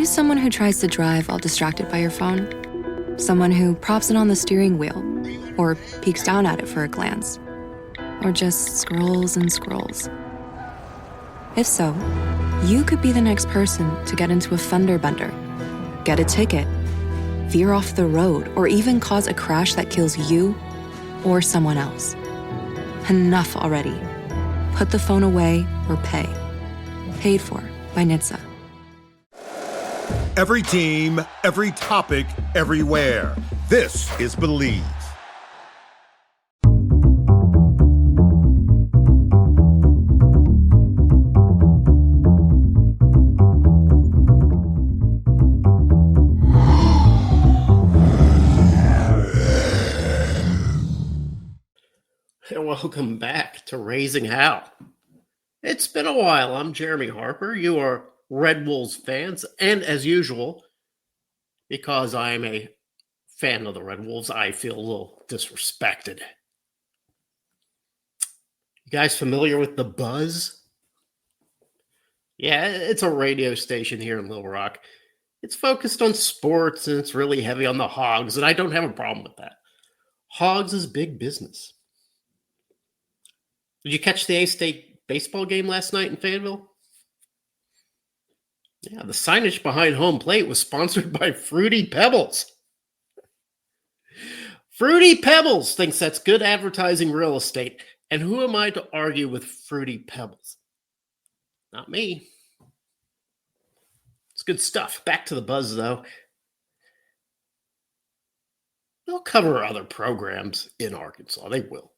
you someone who tries to drive while distracted by your phone? Someone who props it on the steering wheel, or peeks down at it for a glance, or just scrolls and scrolls? If so, you could be the next person to get into a fender bender, get a ticket, veer off the road, or even cause a crash that kills you or someone else. Enough already. Put the phone away or pay. Paid for by NHTSA. Every team, every topic, everywhere. This is Believe. And welcome back to Raising Howl. It's been a while. I'm Jeremy Harper. You are Red Wolves fans. And as usual, because I'm a fan of the Red Wolves, I feel a little disrespected. You guys familiar with The Buzz? Yeah, it's a radio station here in Little Rock. It's focused on sports and it's really heavy on the Hogs, and I don't have a problem with that. Hogs is big business. Did you catch the A-State baseball game last night in Fayetteville? Yeah, the signage behind home plate was sponsored by Fruity Pebbles. Fruity Pebbles thinks that's good advertising real estate. And who am I to argue with Fruity Pebbles? Not me. It's good stuff. Back to the Buzz, though. They'll cover other programs in Arkansas. They will.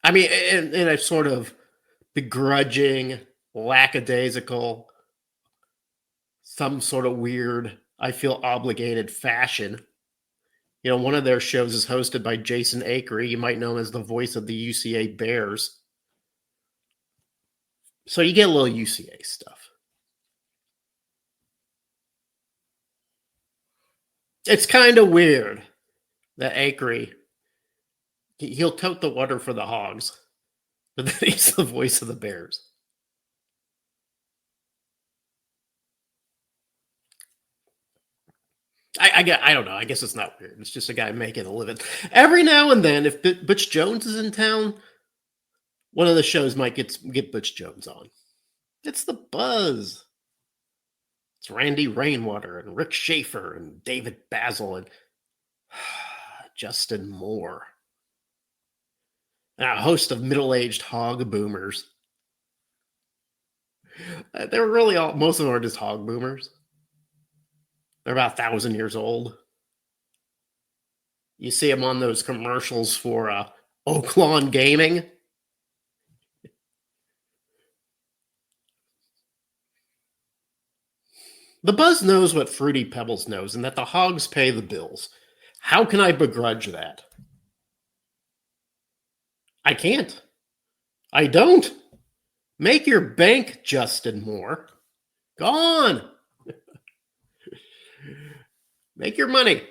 I mean, in a sort of begrudging, lackadaisical, some sort of weird, I feel obligated fashion. You know, one of their shows is hosted by Jason Akery. You might know him as the voice of the UCA Bears. So you get a little UCA stuff. It's kind of weird that Akery, he'll tote the water for the Hogs, but then he's the voice of the Bears. I don't know. I guess it's not weird. It's just a guy making a living. Every now and then, if Butch Jones is in town, one of the shows might get Butch Jones on. It's the Buzz. It's Randy Rainwater and Rick Schaefer and David Basil and Justin Moore. And a host of middle-aged hog boomers. They're really most of them are just hog boomers. They're about 1,000 years old. You see them on those commercials for Oaklawn Gaming. The Buzz knows what Fruity Pebbles knows, and that the Hogs pay the bills. How can I begrudge that? I can't. I don't. Make your bank, Justin Moore. Go on. Make your money.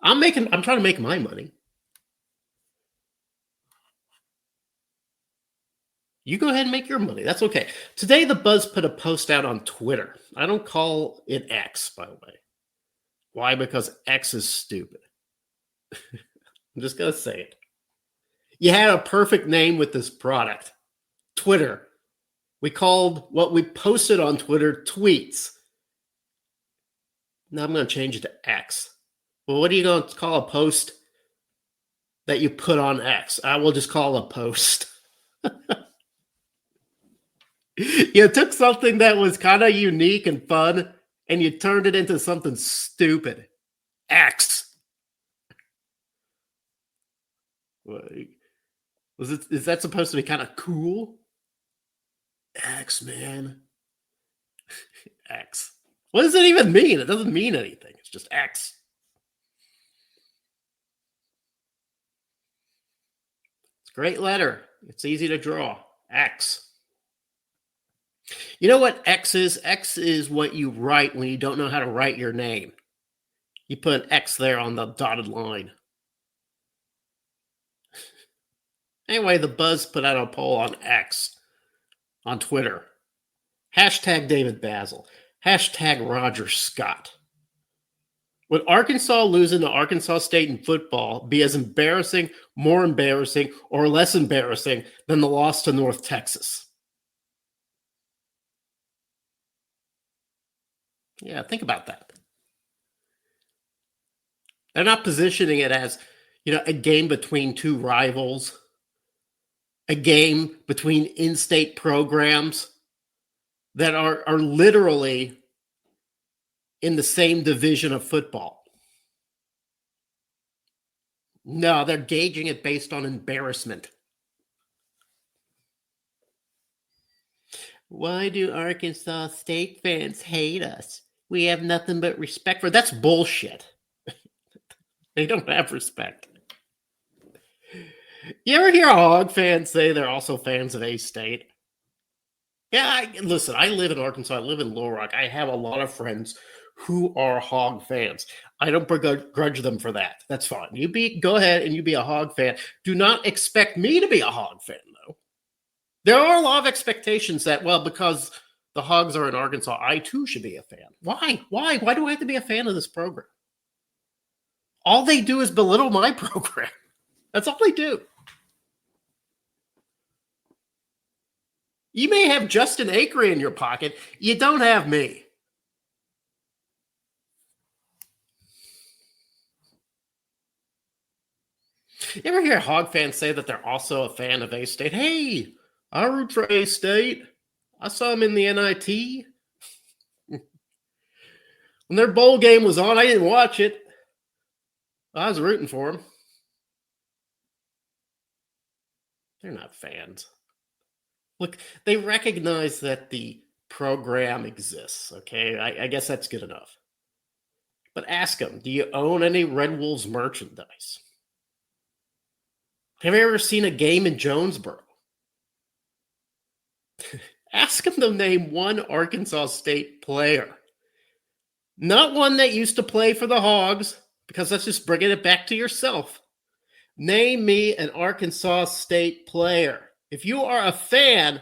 I'm trying to make my money. You go ahead and make your money. That's okay. Today, the Buzz put a post out on Twitter. I don't call it X, by the way. Why? Because X is stupid. I'm just going to say it. You had a perfect name with this product. Twitter. We called what we posted on Twitter tweets. Now I'm going to change it to X. Well, what are you going to call a post that you put on X? I will just call a post. You took something that was kind of unique and fun, and you turned it into something stupid. X. Is that supposed to be kind of cool? X, man. X. What does it even mean? It doesn't mean anything. It's just X. It's a great letter. It's easy to draw. X. You know what X is? X is what you write when you don't know how to write your name. You put an X there on the dotted line. Anyway, the Buzz put out a poll on X, on Twitter. Hashtag David Basil. Hashtag Roger Scott. Would Arkansas losing to Arkansas State in football be as embarrassing, more embarrassing, or less embarrassing than the loss to North Texas? Yeah, think about that. They're not positioning it as, a game between two rivals, a game between in-state programs that are literally in the same division of football. No, they're gauging it based on embarrassment. Why do Arkansas State fans hate us? We have nothing but respect for. That's bullshit. They don't have respect. You ever hear a Hog fans say they're also fans of A-State? Yeah, listen, I live in Arkansas. I live in Little Rock. I have a lot of friends who are Hog fans. I don't begrudge them for that. That's fine. Go ahead and you be a Hog fan. Do not expect me to be a Hog fan, though. There are a lot of expectations that, because the Hogs are in Arkansas, I too should be a fan. Why? Why do I have to be a fan of this program? All they do is belittle my program. That's all they do. You may have Justin Acre in your pocket. You don't have me. You ever hear Hog fans say that they're also a fan of A-State? Hey, I root for A-State. I saw them in the NIT. When their bowl game was on, I didn't watch it. I was rooting for them. They're not fans. Look, they recognize that the program exists, okay? I guess that's good enough. But ask them, do you own any Red Wolves merchandise? Have you ever seen a game in Jonesboro? Ask them to name one Arkansas State player. Not one that used to play for the Hogs, because that's just bringing it back to yourself. Name me an Arkansas State player. If you are a fan,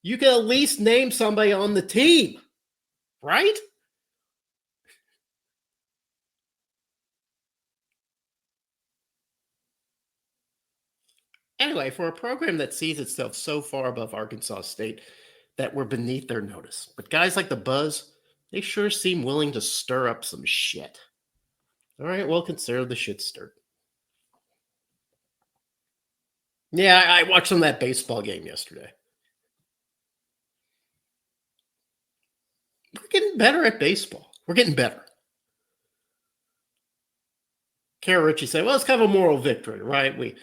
you can at least name somebody on the team, right? Anyway, for a program that sees itself so far above Arkansas State that we're beneath their notice. But guys like the Buzz, they sure seem willing to stir up some shit. All right, well, consider the shit stirred. Yeah, I watched some of that baseball game yesterday. We're getting better at baseball. We're getting better. Kara Ritchie said, well, it's kind of a moral victory, right? We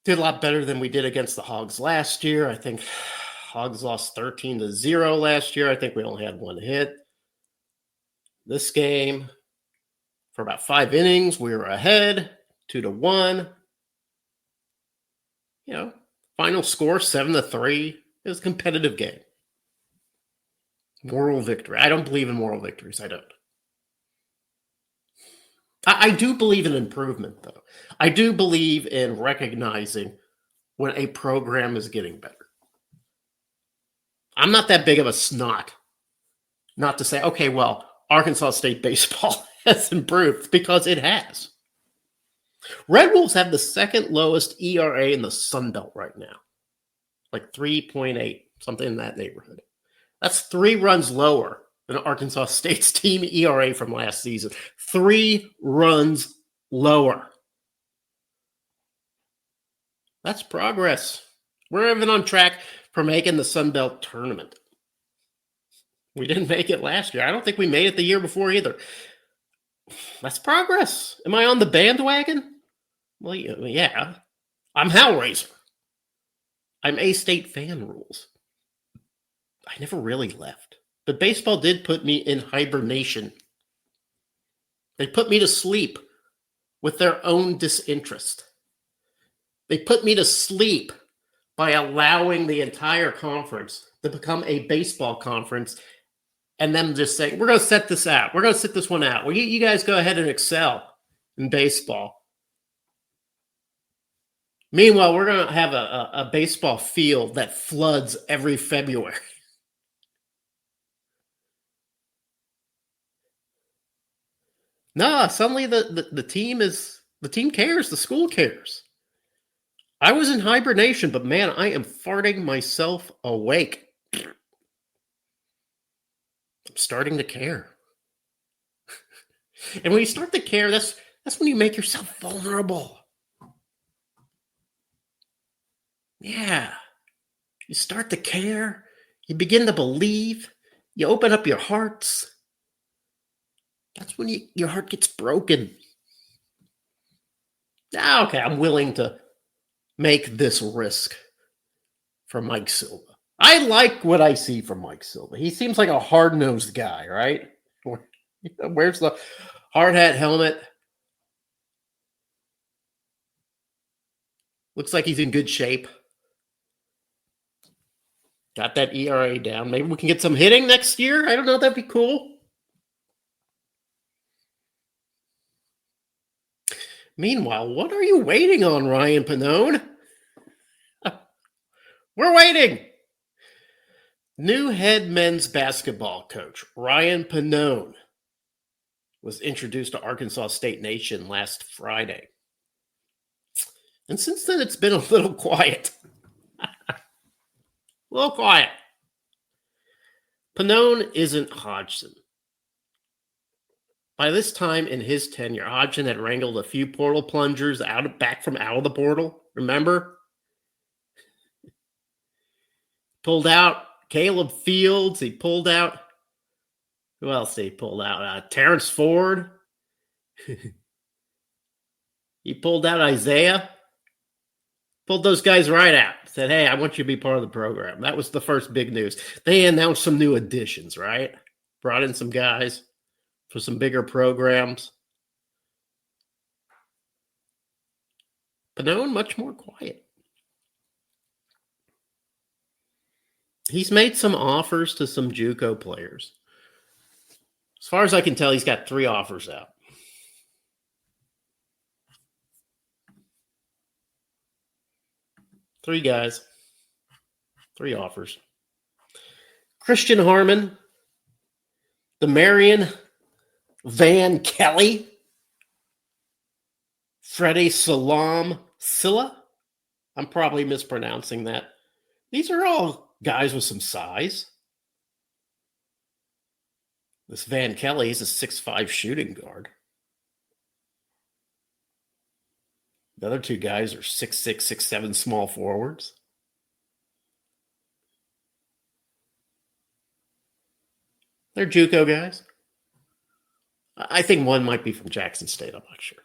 did a lot better than we did against the Hogs last year. I think Hogs lost 13-0 last year. I think we only had one hit. This game, for about 5 innings, we were ahead, 2-1. Final score 7-3. It was a competitive game. Moral victory. I don't believe in moral victories. I don't. I do believe in improvement, though. I do believe in recognizing when a program is getting better. I'm not that big of a snot not to say, okay, well, Arkansas State baseball has improved, because it has. Red Wolves have the second lowest ERA in the Sun Belt right now. Like 3.8, something in that neighborhood. That's 3 runs lower than Arkansas State's team ERA from last season. 3 runs lower. That's progress. We're even on track for making the Sun Belt tournament. We didn't make it last year. I don't think we made it the year before either. That's progress. Am I on the bandwagon? Well, yeah. I'm Hellraiser. I'm A-State fan rules. I never really left. But baseball did put me in hibernation. They put me to sleep with their own disinterest. They put me to sleep by allowing the entire conference to become a baseball conference and them just saying, we're going to set this out. We're going to sit this one out. Well, you guys go ahead and excel in baseball. Meanwhile, we're going to have a baseball field that floods every February. No, suddenly the team cares. The school cares. I was in hibernation, but man, I am farting myself awake. I'm starting to care. And when you start to care, that's when you make yourself vulnerable. Yeah. You start to care. You begin to believe. You open up your hearts. That's when your heart gets broken. Okay, I'm willing to make this risk for Mike Silva. I like what I see from Mike Silva. He seems like a hard-nosed guy, right? Where's the hard hat helmet? Looks like he's in good shape. Got that ERA down. Maybe we can get some hitting next year. I don't know. That'd be cool. Meanwhile, what are you waiting on, Ryan Pannone? We're waiting. New head men's basketball coach, Ryan Pannone, was introduced to Arkansas State Nation last Friday. And since then, it's been a little quiet. A little quiet. Pannone isn't Hodgson. By this time in his tenure, Hodgson had wrangled a few portal plungers back from out of the portal. Remember? Pulled out Caleb Fields. He pulled out. Who else did he pull out? Terrence Ford. He pulled out Isaiah. Pulled those guys right out. Said, hey, I want you to be part of the program. That was the first big news. They announced some new additions, right? Brought in some guys for some bigger programs. Pannone, much more quiet. He's made some offers to some JUCO players. As far as I can tell, he's got 3 offers out. Three guys. 3 offers. Christian Harmon, Demarion Van Kelly, Freddie Salam Silla. I'm probably mispronouncing that. These are all guys with some size. This Van Kelly is a 6'5" shooting guard. The other 2 guys are 6'6", 6'7" small forwards. They're JUCO guys. I think one might be from Jackson State. I'm not sure.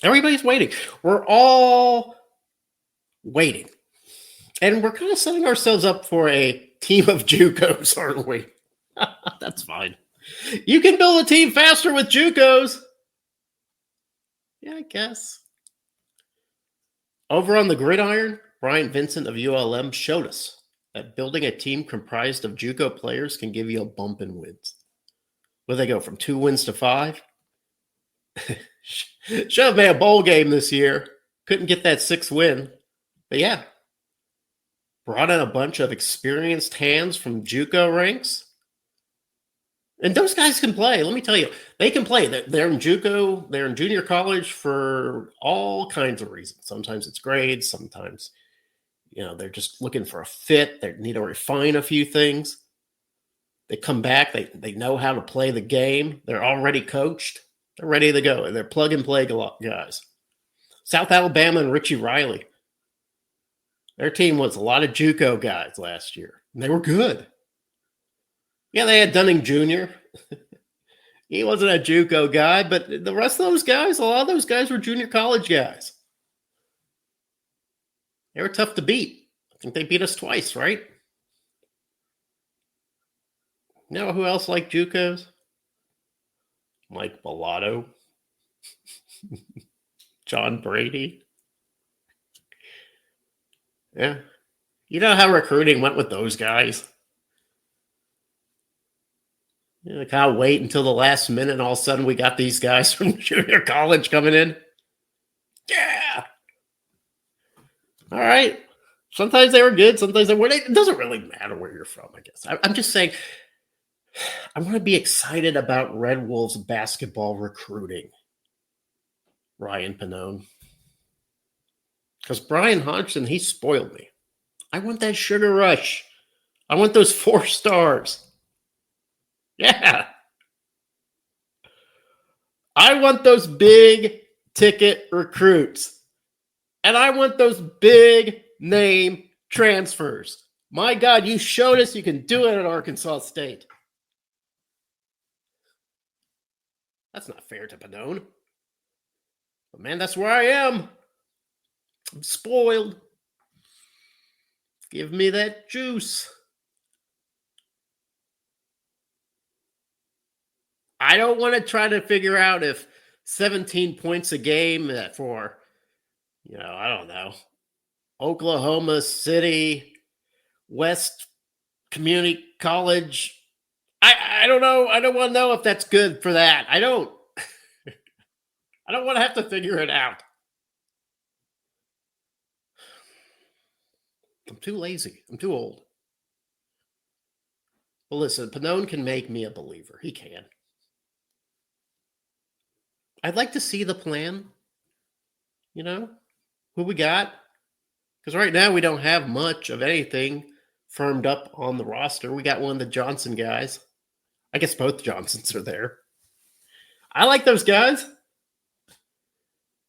Everybody's waiting. We're all waiting. And we're kind of setting ourselves up for a team of JUCOs, aren't we? That's fine. You can build a team faster with JUCOs. Yeah, I guess. Over on the gridiron, Brian Vincent of ULM showed us that building a team comprised of JUCO players can give you a bump in wins. Will they go from 2 wins to 5? Should have made a bowl game this year. Couldn't get that 6th win. But yeah, brought in a bunch of experienced hands from JUCO ranks. And those guys can play. Let me tell you, they can play. They're in JUCO. They're in junior college for all kinds of reasons. Sometimes it's grades. Sometimes, they're just looking for a fit. They need to refine a few things. They come back. They know how to play the game. They're already coached. They're ready to go. They're plug-and-play guys. South Alabama and Richie Riley. Their team was a lot of JUCO guys last year. And they were good. Yeah, they had Dunning Jr. He wasn't a JUCO guy, but the rest of those guys, a lot of those guys were junior college guys. They were tough to beat. I think they beat us twice, right? You know who else liked JUCOs? Mike Bellato. John Brady. Yeah. You know how recruiting went with those guys? Kind of wait until the last minute, and all of a sudden we got these guys from junior college coming in. Yeah. All right. Sometimes they were good, sometimes they weren't. It doesn't really matter where you're from, I guess. I'm just saying, I want to be excited about Red Wolves basketball recruiting, Ryan Pannone. Because Brian Hodgson, he spoiled me. I want that sugar rush. I want those 4 stars. Yeah. I want those big ticket recruits. And I want those big name transfers. My God, you showed us you can do it at Arkansas State. That's not fair to Pannone. But man, that's where I am. I'm spoiled. Give me that juice. I don't want to try to figure out if 17 points a game for, I don't know, Oklahoma City, West Community College. I don't know. I don't want to know if that's good for that. I don't want to have to figure it out. I'm too lazy. I'm too old. Well, listen, Pannone can make me a believer. He can. I'd like to see the plan. Who we got. Because right now we don't have much of anything firmed up on the roster. We got one of the Johnson guys. I guess both Johnsons are there. I like those guys.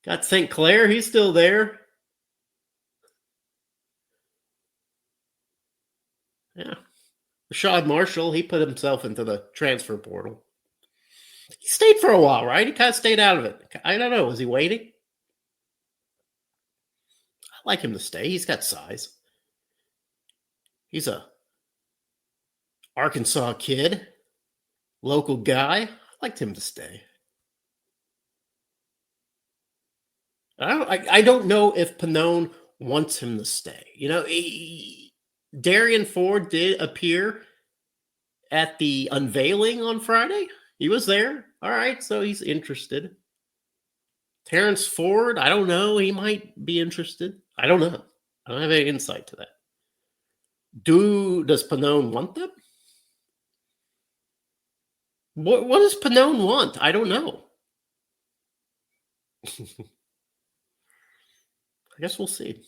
Got St. Clair. He's still there. Yeah. Rashad Marshall, he put himself into the transfer portal. He stayed for a while, right? He kind of stayed out of it. I don't know. Was he waiting? I like him to stay. He's got size. He's a Arkansas kid, local guy. I liked him to stay. I don't know if Pannone wants him to stay. Darian Ford did appear at the unveiling on Friday. He was there. All right, so he's interested. Terrence Ford, I don't know. He might be interested. I don't know. I don't have any insight to that. Does Pannone want them? What does Pannone want? I don't know. I guess we'll see.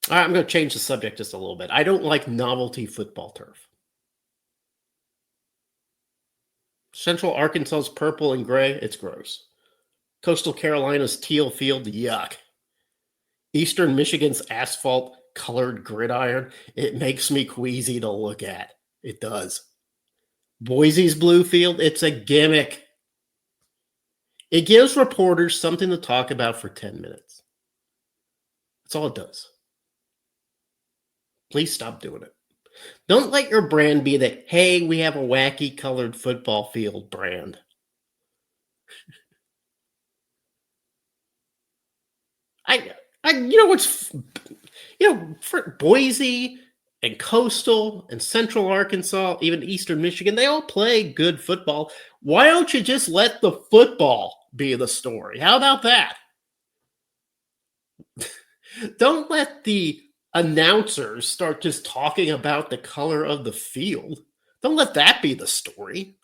All right, I'm going to change the subject just a little bit. I don't like novelty football turf. Central Arkansas's purple and gray, it's gross. Coastal Carolina's teal field, yuck. Eastern Michigan's asphalt-colored gridiron, it makes me queasy to look at. It does. Boise's blue field, it's a gimmick. It gives reporters something to talk about for 10 minutes. That's all it does. Please stop doing it. Don't let your brand be the, hey, we have a wacky colored football field brand. For Boise and Coastal and Central Arkansas, even Eastern Michigan, they all play good football. Why don't you just let the football be the story? How about that? Don't let the announcers start just talking about the color of the field. Don't let that be the story.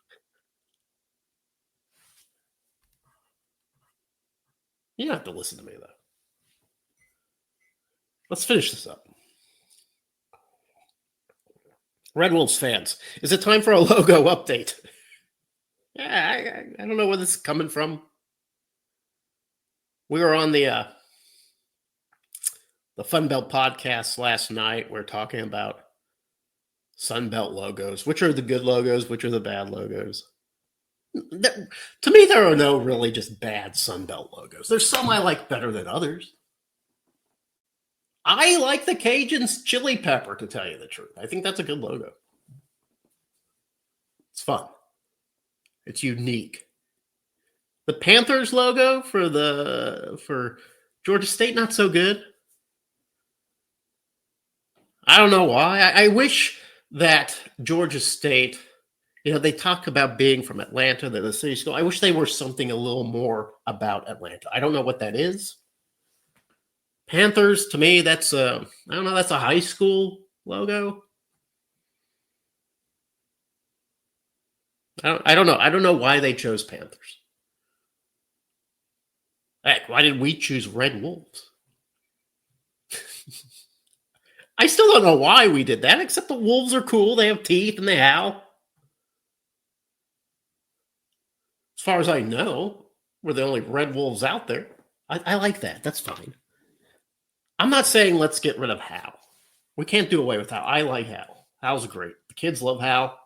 You don't have to listen to me, though. Let's finish this up. Red Wolves fans, is it time for a logo update? Yeah, I don't know where this is coming from. We were on the Funbelt podcast last night. We're talking about Sunbelt logos. Which are the good logos? Which are the bad logos? To me, there are no really just bad Sunbelt logos. There's some I like better than others. I like the Cajuns chili pepper, to tell you the truth. I think that's a good logo. It's fun. It's unique. The Panthers logo for Georgia State, not so good. I don't know why. I wish that Georgia State, they talk about being from Atlanta, they're the city school. I wish they were something a little more about Atlanta. I don't know what that is. Panthers, to me, that's I don't know, that's a high school logo. I don't know. I don't know why they chose Panthers. Heck, why did we choose Red Wolves? I still don't know why we did that, except the wolves are cool. They have teeth and they howl. As far as I know, we're the only red wolves out there. I like that. That's fine. I'm not saying let's get rid of Howl. We can't do away with Howl. I like Howl. Howl's great. The kids love Howl.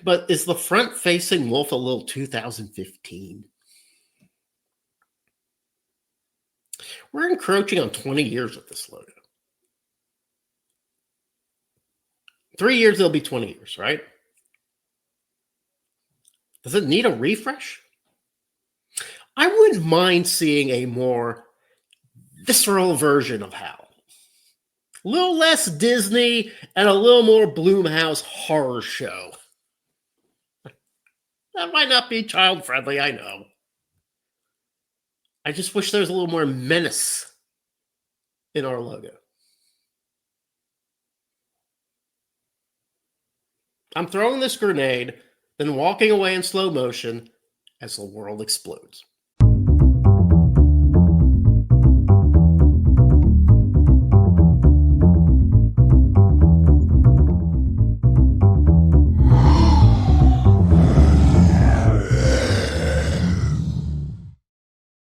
But is the front-facing wolf a little 2015? We're encroaching on 20 years with this logo. 3 years, it'll be 20 years, right? Does it need a refresh? I wouldn't mind seeing a more visceral version of Howl. A little less Disney and a little more Blumhouse horror show. That might not be child-friendly, I know. I just wish there was a little more menace in our logo. I'm throwing this grenade, then walking away in slow motion as the world explodes.